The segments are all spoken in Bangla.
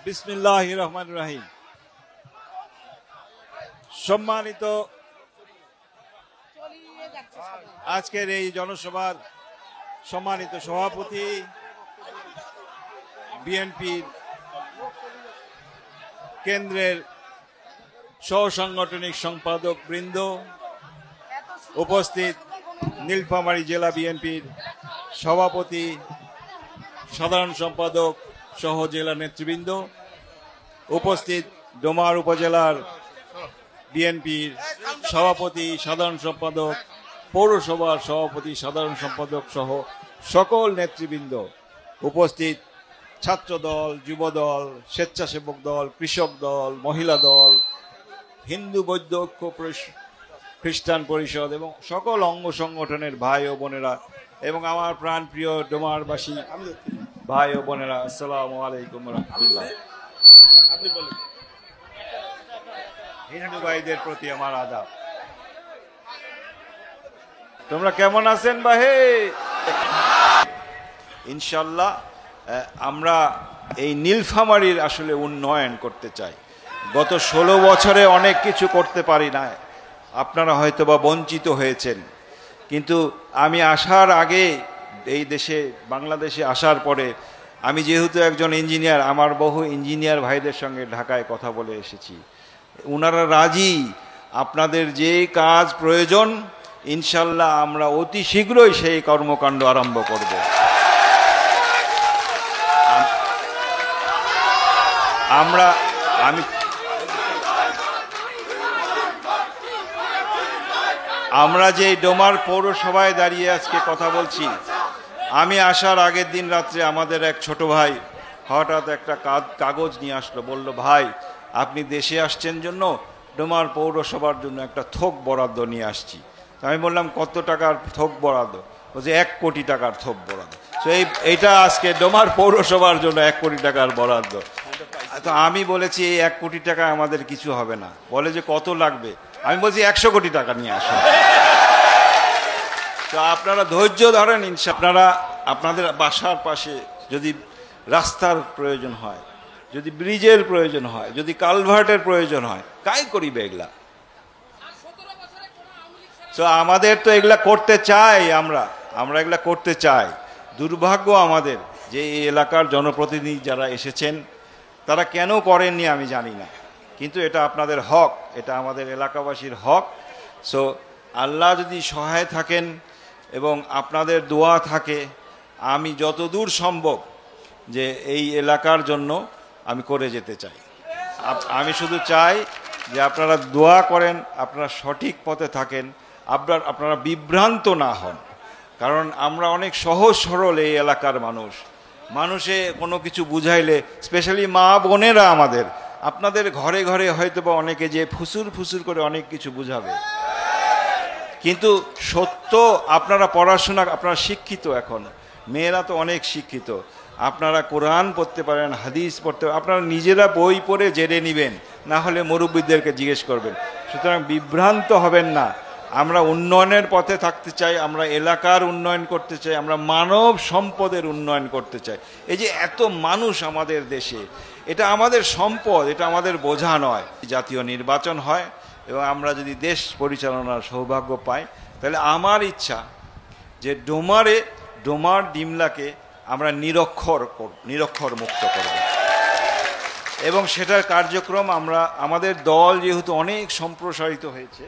বিসমিল্লাহির রহমানির রহিম। সম্মানিত আজকের এই জনসভার সম্মানিত সভাপতি, বিএনপির কেন্দ্রের সহ সাংগঠনিক সম্পাদক বৃন্দ, উপস্থিত নীলফামারী জেলা বিএনপির সভাপতি, সাধারণ সম্পাদক সহ জেলা নেতৃবৃন্দ, উপস্থিত ডোমার উপজেলার বিএনপির সভাপতি, সাধারণ সম্পাদক, পৌরসভার সভাপতি, সাধারণ সম্পাদক সহ সকল নেতৃবৃন্দ, উপস্থিত ছাত্র দল, যুব দল, স্বেচ্ছাসেবক দল, কৃষক দল, মহিলা দল, হিন্দু বৌদ্ধ ঐক্য খ্রিস্টান পরিষদ এবং সকল অঙ্গ সংগঠনের ভাই ও বোনেরা এবং আমার প্রাণপ্রিয় ডোমারবাসী ভাই ও বোনেরা, আসসালামু আলাইকুম রহমতুল্লাহ। আপনি বলেন। হিন্দু ভাইদের প্রতি আমার আদাব। তোমরা কেমন আছেন ভাই? ইনশাল্লাহ আমরা এই নীলফামারীর আসলে উন্নয়ন করতে চাই। গত 16 বছরে অনেক কিছু করতে পারি না, আপনারা হয়তো বা বঞ্চিত হয়েছেন, কিন্তু আমি আসার আগে এই দেশে বাংলাদেশে আসার পরে আমি যেহেতু একজন ইঞ্জিনিয়ার, আমার বহু ইঞ্জিনিয়ার ভাইদের সঙ্গে ঢাকায় কথা বলে এসেছি, ওনারা রাজি। আপনাদের যে কাজ প্রয়োজন ইনশাল্লাহ আমরা অতি শীঘ্রই সেই কর্মকাণ্ড আরম্ভ করব। আমরা যে ডোমার পৌরসভায় দাঁড়িয়ে আজকে কথা বলছি, আমি আসার আগের দিন রাত্রে আমাদের এক ছোট ভাই হঠাৎ একটা কাগজ নিয়ে আসলো, বলল ভাই আপনি দেশে আসছেন জন্য ডোমার পৌরসভার জন্য একটা থোক বরাদ্দ নিয়ে আসছি। আমি বললাম কত টাকার থোক বরাদ্দ? বলছে 1 কোটি টাকার থোক বরাদ্দ। তো এইটা আজকে ডোমার পৌরসভার জন্য 1 কোটি টাকার বরাদ্দ। তো আমি বলেছি এই 1 কোটি টাকা আমাদের কিছু হবে না। বলে যে কত লাগবে? আমি বলছি 100 কোটি টাকা নিয়ে আসুন। তো আপনারা ধৈর্য ধরেন, আপনারা আপনাদের বাসার পাশে যদি রাস্তার প্রয়োজন হয়, যদি ব্রিজের প্রয়োজন হয়, যদি কালভার্টের প্রয়োজন হয়, কাই করিবে এগুলা? তো আমাদের তো এগুলা করতে চাই, আমরা এগুলা করতে চাই। দুর্ভাগ্য আমাদের যে এই এলাকার জনপ্রতিনিধি যারা এসেছেন তারা কেন করেননি আমি জানি না, কিন্তু এটা আপনাদের হক, এটা আমাদের এলাকাবাসীর হক। সো আল্লাহ যদি সহায় থাকেন এবং আপনাদের দোয়া থাকে, আমি যতদূর সম্ভব যে এই এলাকার জন্য আমি করে যেতে চাই। আমি শুধু চাই যে আপনারা দোয়া করেন, আপনারা সঠিক পথে থাকেন, আপনারা বিভ্রান্ত না হন। কারণ আমরা অনেক সহজ সরল এই এলাকার মানুষে কোনো কিছু বুঝাইলে, স্পেশালি মা বোনেরা আমাদের, আপনাদের ঘরে ঘরে হয়তো বা অনেকে যে ফুসুর করে অনেক কিছু বুঝাবে, কিন্তু সত্য আপনারা পড়াশোনা, আপনারা শিক্ষিত, এখন মেয়েরা তো অনেক শিক্ষিত, আপনারা কোরআন পড়তে পারেন, হাদিস পড়তে পারেন, আপনারা নিজেরা বই পড়ে জেনে নেবেন, না হলে মুরব্বীদেরকে জিজ্ঞেস করবেন। সুতরাং বিভ্রান্ত হবেন না। আমরা উন্নয়নের পথে থাকতে চাই, আমরা এলাকার উন্নয়ন করতে চাই, আমরা মানব সম্পদের উন্নয়ন করতে চাই। এই যে এত মানুষ আমাদের দেশে, এটা আমাদের সম্পদ, এটা আমাদের বোঝা নয়। জাতীয় নির্বাচন হয় এবং আমরা যদি দেশ পরিচালনার সৌভাগ্য পাই, তাহলে আমার ইচ্ছা যে ডোমার ডিমলাকে আমরা নিরক্ষর মুক্ত করব এবং সেটার কার্যক্রম আমাদের দল যেহেতু অনেক সম্প্রসারিত হয়েছে,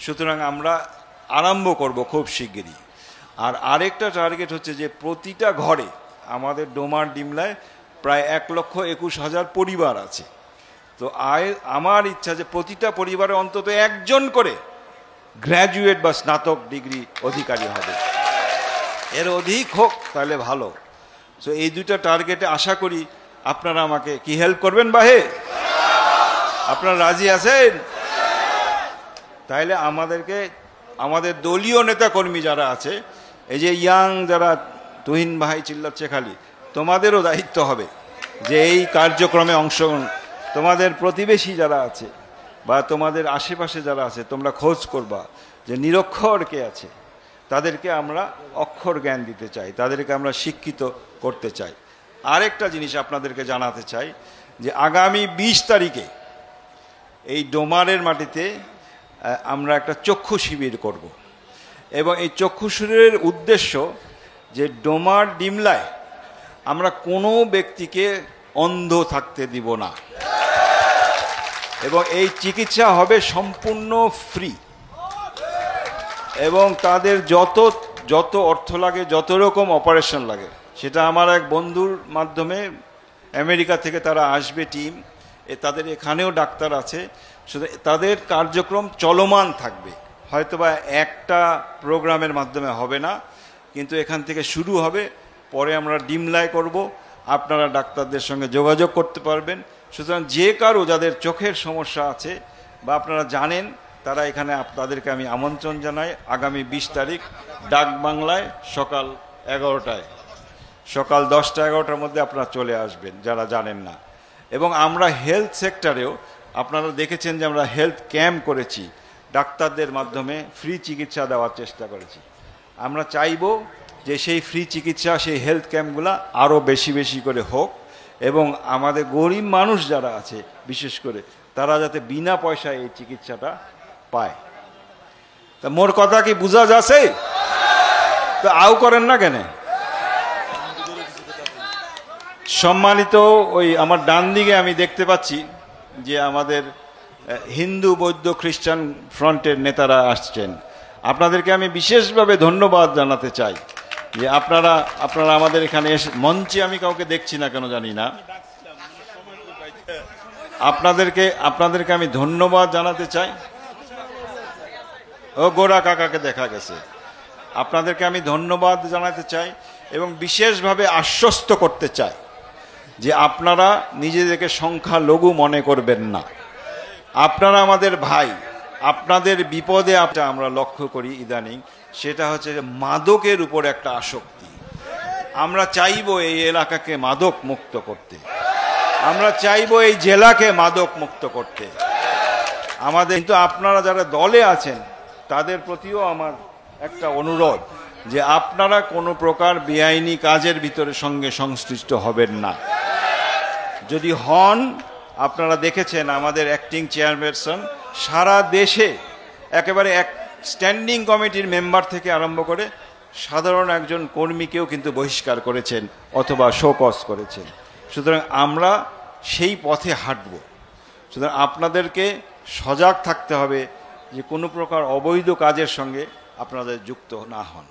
সুতরাং আমরা আরম্ভ করব খুব শিগগিরই। আর আরেকটা টার্গেট হচ্ছে যে প্রতিটা ঘরে, আমাদের ডোমার ডিমলায় প্রায় 1,21,000 পরিবার আছে। তো আমার ইচ্ছা যে প্রতিটা পরিবারে অন্তত একজন করে গ্র্যাজুয়েট বা স্নাতক ডিগ্রি অধিকারী হবে, এর অধিক হোক তাহলে ভালো। তো এই দুইটা টার্গেটে আশা করি আপনারা আমাকে কি হেল্প করবেন বাহে? আপনারা রাজি আছেন? তাইলে আমাদের দলীয় নেতাকর্মী যারা আছে, এই যে ইয়াং যারা, তুহিন ভাই চিল্লাচ্ছে খালি, তোমাদেরও দায়িত্ব হবে যে এই কার্যক্রমে অংশগ্রহণ। তোমাদের প্রতিবেশী যারা আছে বা তোমাদের আশেপাশে যারা আছে, তোমরা খোঁজ করবা যে নিরক্ষর কে আছে, তাদেরকে আমরা অক্ষর জ্ঞান দিতে চাই, তাদেরকে আমরা শিক্ষিত করতে চাই। আরেকটা জিনিস আপনাদেরকে জানাতে চাই যে আগামী 20 তারিখে এই ডোমারের মাটিতে আমরা একটা চক্ষু শিবির করব এবং এই চক্ষু শিবিরের উদ্দেশ্য যে ডোমার ডিমলায় আমরা কোনো ব্যক্তিকে অন্ধ থাকতে দিব না এবং এই চিকিৎসা হবে সম্পূর্ণ ফ্রি এবং তাদের যত অর্থ লাগে, যত রকম অপারেশন লাগে, সেটা আমার এক বন্ধুর মাধ্যমে আমেরিকা থেকে তারা আসবে টিম, তাদের এখানেও ডাক্তার আছে, শুধু তাদের কার্যক্রম চলমান থাকবে। হয়তোবা একটা প্রোগ্রামের মাধ্যমে হবে না, কিন্তু এখান থেকে শুরু হবে, পরে আমরা ডিমলায় করব, আপনারা ডাক্তারদের সঙ্গে যোগাযোগ করতে পারবেন। সুতরাং যে কারো যাদের চোখের সমস্যা আছে বা আপনারা জানেন, তারা এখানে আপনাদেরকে আমি আমন্ত্রণ জানাই। আগামী 20 তারিখ ডাকবাংলায় সকাল 11টায়, সকাল 10টা 11টার মধ্যে আপনারা চলে আসবেন যারা জানেন না। এবং আমরা হেলথ সেক্টরেও আপনারা দেখেছেন যে আমরা হেলথ ক্যাম্প করেছি, ডাক্তারদের মাধ্যমে ফ্রি চিকিৎসা দেওয়ার চেষ্টা করেছি। আমরা চাইব যে সেই ফ্রি চিকিৎসা, সেই হেলথ ক্যাম্পগুলো আরও বেশি বেশি করে হোক এবং আমাদের গরিব মানুষ যারা আছে বিশেষ করে তারা যাতে বিনা পয়সায় এই চিকিৎসাটা পায়। তা মোর কথা কি বুঝা যাচ্ছে? তো আও করেন না কেন? সম্মানিত, ওই আমার ডান দিকে আমি দেখতে পাচ্ছি যে আমাদের হিন্দু, বৌদ্ধ, খ্রিস্টান ফ্রন্টের নেতারা আসছেন। আপনাদেরকে আমি বিশেষভাবে ধন্যবাদ জানাতে চাই যে আপনারা আমাদের এখানে এসে, মঞ্চে আমি কাউকে দেখছি না কেন জানি না, আপনাদেরকে আমি ধন্যবাদ জানাতে চাই। ও গোরা কাকাকে দেখা গেছে। আপনাদেরকে আমি ধন্যবাদ জানাতে চাই এবং বিশেষভাবে আশ্বস্ত করতে চাই যে আপনারা নিজেদেরকে সংখ্যালঘু মনে করবেন না। আপনারা আমাদের ভাই। আপনাদের বিপদে আমরা লক্ষ্য করি ইদানিং, সেটা হচ্ছে মাদকের উপর একটা আসক্তি। আমরা চাইব এই এলাকাকে মাদক মুক্ত করতে, আমরা চাইব এই জেলাকে মাদক মুক্ত করতে আমাদের। কিন্তু আপনারা যারা দলে আছেন তাদের প্রতিও আমার একটা অনুরোধ যে আপনারা কোনো প্রকার বেআইনি কাজের ভিতরে সঙ্গে সংশ্লিষ্ট হবেন না। যদি হন, আপনারা দেখেছেন আমাদের অ্যাক্টিং চেয়ারপারসন সারা দেশে একেবারে এক স্ট্যান্ডিং কমিটির মেম্বার থেকে আরম্ভ করে সাধারণ একজন কর্মীকেও কিন্তু বহিষ্কার করেছেন অথবা শোকজ করেছেন। সুতরাং আমরা সেই পথে হাঁটব। সুতরাং আপনাদেরকে সজাগ থাকতে হবে যে কোনো প্রকার অবৈধ কাজের সঙ্গে আপনাদের যুক্ত না হন।